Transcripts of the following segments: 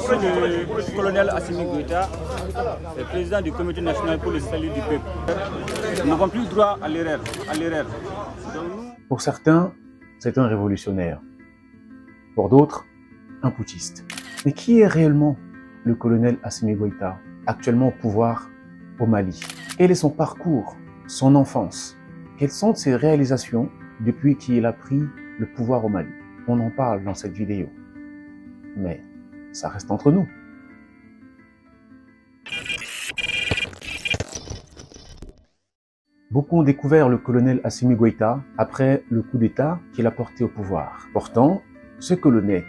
Monsieur le colonel Assimi Goïta, président du Comité national pour le salut du peuple. Nous n'avons plus droit à l'erreur. Pour certains, c'est un révolutionnaire. Pour d'autres, un putschiste. Mais qui est réellement le colonel Assimi Goïta, actuellement au pouvoir au Mali? Quel est son parcours, son enfance? Quelles sont ses réalisations depuis qu'il a pris le pouvoir au Mali? On en parle dans cette vidéo. Mais ça reste entre nous. Beaucoup ont découvert le colonel Assimi Goïta après le coup d'État qu'il a porté au pouvoir. Pourtant, ce colonel,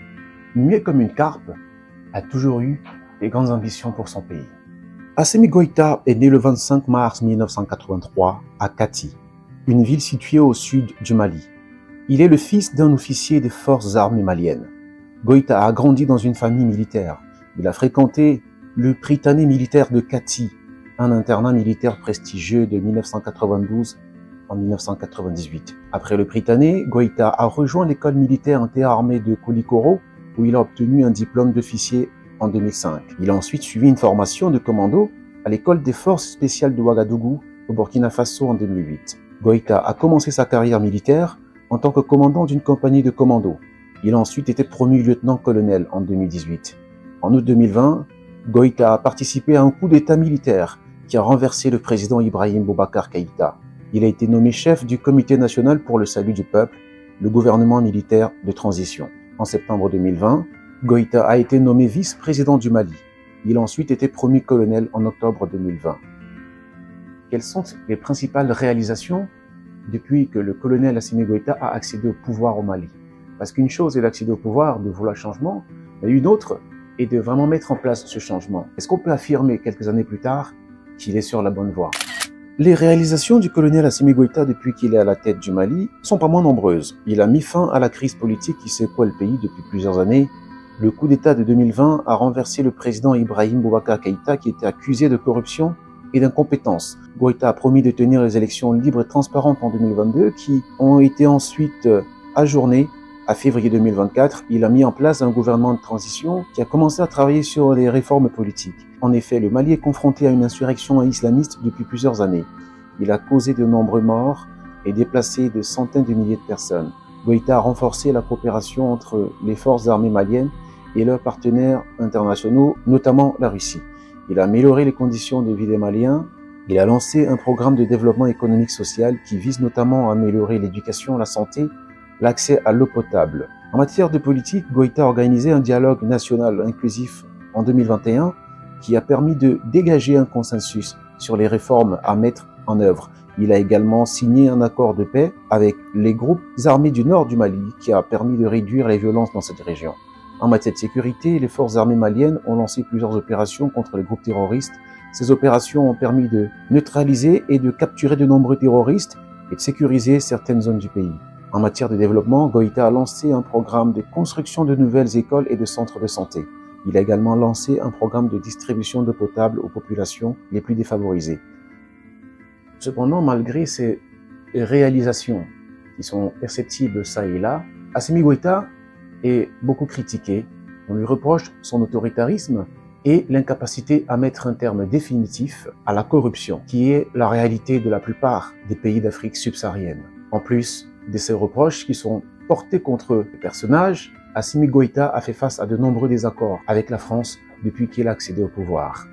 muet comme une carpe, a toujours eu des grandes ambitions pour son pays. Assimi Goïta est né le 25 mars 1983 à Kati, une ville située au sud du Mali. Il est le fils d'un officier des forces armées maliennes. Goïta a grandi dans une famille militaire. Il a fréquenté le Prytanée militaire de Kati, un internat militaire prestigieux de 1992 en 1998. Après le Prytanée, Goïta a rejoint l'école militaire interarmée de Koulikoro, où il a obtenu un diplôme d'officier en 2005. Il a ensuite suivi une formation de commando à l'école des forces spéciales de Ouagadougou, au Burkina Faso en 2008. Goïta a commencé sa carrière militaire en tant que commandant d'une compagnie de commando. Il a ensuite été promu lieutenant-colonel en 2018. En août 2020, Goïta a participé à un coup d'État militaire qui a renversé le président Ibrahim Boubacar Keïta. Il a été nommé chef du Comité national pour le salut du peuple, le gouvernement militaire de transition. En septembre 2020, Goïta a été nommé vice-président du Mali. Il a ensuite été promu colonel en octobre 2020. Quelles sont les principales réalisations depuis que le colonel Assimi Goïta a accédé au pouvoir au Mali? Parce qu'une chose est d'accéder au pouvoir, de vouloir changement, mais une autre est de vraiment mettre en place ce changement. Est-ce qu'on peut affirmer quelques années plus tard qu'il est sur la bonne voie? Les réalisations du colonel Assimi Goïta depuis qu'il est à la tête du Mali sont pas moins nombreuses. Il a mis fin à la crise politique qui secoue le pays depuis plusieurs années. Le coup d'État de 2020 a renversé le président Ibrahim Boubacar Keïta qui était accusé de corruption et d'incompétence. Goïta a promis de tenir les élections libres et transparentes en 2022 qui ont été ensuite ajournées à février 2024. Il a mis en place un gouvernement de transition qui a commencé à travailler sur les réformes politiques. En effet, le Mali est confronté à une insurrection islamiste depuis plusieurs années. Il a causé de nombreux morts et déplacé de centaines de milliers de personnes. Goïta a renforcé la coopération entre les forces armées maliennes et leurs partenaires internationaux, notamment la Russie. Il a amélioré les conditions de vie des Maliens. Il a lancé un programme de développement économique social qui vise notamment à améliorer l'éducation, la santé, l'accès à l'eau potable. En matière de politique, Goïta a organisé un dialogue national inclusif en 2021 qui a permis de dégager un consensus sur les réformes à mettre en œuvre. Il a également signé un accord de paix avec les groupes armés du nord du Mali qui a permis de réduire les violences dans cette région. En matière de sécurité, les forces armées maliennes ont lancé plusieurs opérations contre les groupes terroristes. Ces opérations ont permis de neutraliser et de capturer de nombreux terroristes et de sécuriser certaines zones du pays. En matière de développement, Goïta a lancé un programme de construction de nouvelles écoles et de centres de santé. Il a également lancé un programme de distribution d'eau potable aux populations les plus défavorisées. Cependant, malgré ces réalisations qui sont perceptibles ça et là, Assimi Goïta est beaucoup critiqué. On lui reproche son autoritarisme et l'incapacité à mettre un terme définitif à la corruption, qui est la réalité de la plupart des pays d'Afrique subsaharienne. En plus de ces reproches qui sont portés contre le personnage, Assimi Goïta a fait face à de nombreux désaccords avec la France depuis qu'il a accédé au pouvoir.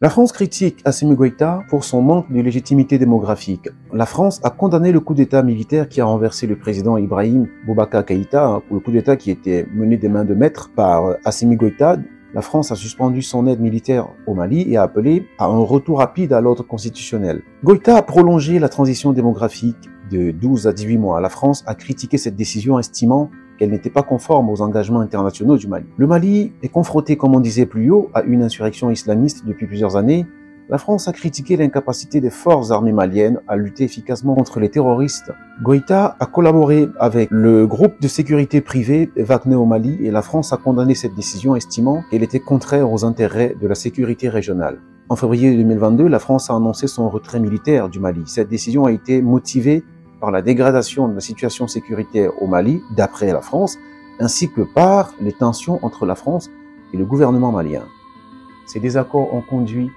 La France critique Assimi Goïta pour son manque de légitimité démographique. La France a condamné le coup d'État militaire qui a renversé le président Ibrahim Boubacar Keïta, le coup d'État qui était mené des mains de maître par Assimi Goïta. La France a suspendu son aide militaire au Mali et a appelé à un retour rapide à l'ordre constitutionnel. Goïta a prolongé la transition démographique de 12 à 18 mois. La France a critiqué cette décision, estimant qu'elle n'était pas conforme aux engagements internationaux du Mali. Le Mali est confronté, comme on disait plus haut, à une insurrection islamiste depuis plusieurs années. La France a critiqué l'incapacité des forces armées maliennes à lutter efficacement contre les terroristes. Goïta a collaboré avec le groupe de sécurité privé Wagner au Mali et la France a condamné cette décision, estimant qu'elle était contraire aux intérêts de la sécurité régionale. En février 2022, la France a annoncé son retrait militaire du Mali. Cette décision a été motivée par la dégradation de la situation sécuritaire au Mali, d'après la France, ainsi que par les tensions entre la France et le gouvernement malien. Ces désaccords ont conduit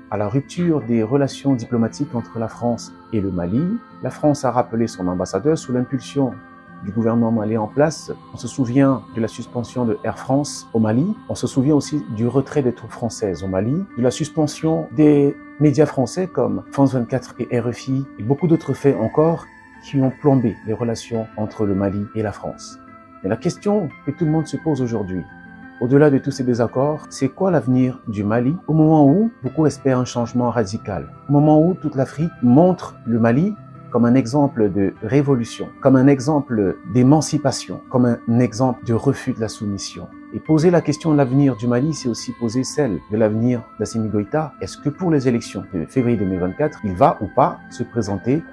à la rupture des relations diplomatiques entre la France et le Mali. La France a rappelé son ambassadeur sous l'impulsion du gouvernement malien en place. On se souvient de la suspension de Air France au Mali. On se souvient aussi du retrait des troupes françaises au Mali, de la suspension des médias français comme France 24 et RFI et beaucoup d'autres faits encore qui ont plombé les relations entre le Mali et la France. Mais la question que tout le monde se pose aujourd'hui, au-delà de tous ces désaccords, c'est quoi l'avenir du Mali au moment où beaucoup espèrent un changement radical, au moment où toute l'Afrique montre le Mali comme un exemple de révolution, comme un exemple d'émancipation, comme un exemple de refus de la soumission. Et poser la question de l'avenir du Mali, c'est aussi poser celle de l'avenir d'Assimi Goïta. Est-ce que pour les élections de février 2024, il va ou pas se présenter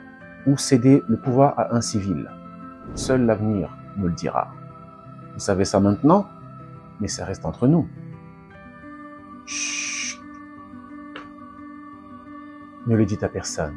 ou céder le pouvoir à un civil? Seul l'avenir nous le dira. Vous savez ça maintenant, mais ça reste entre nous. Chut. Ne le dites à personne.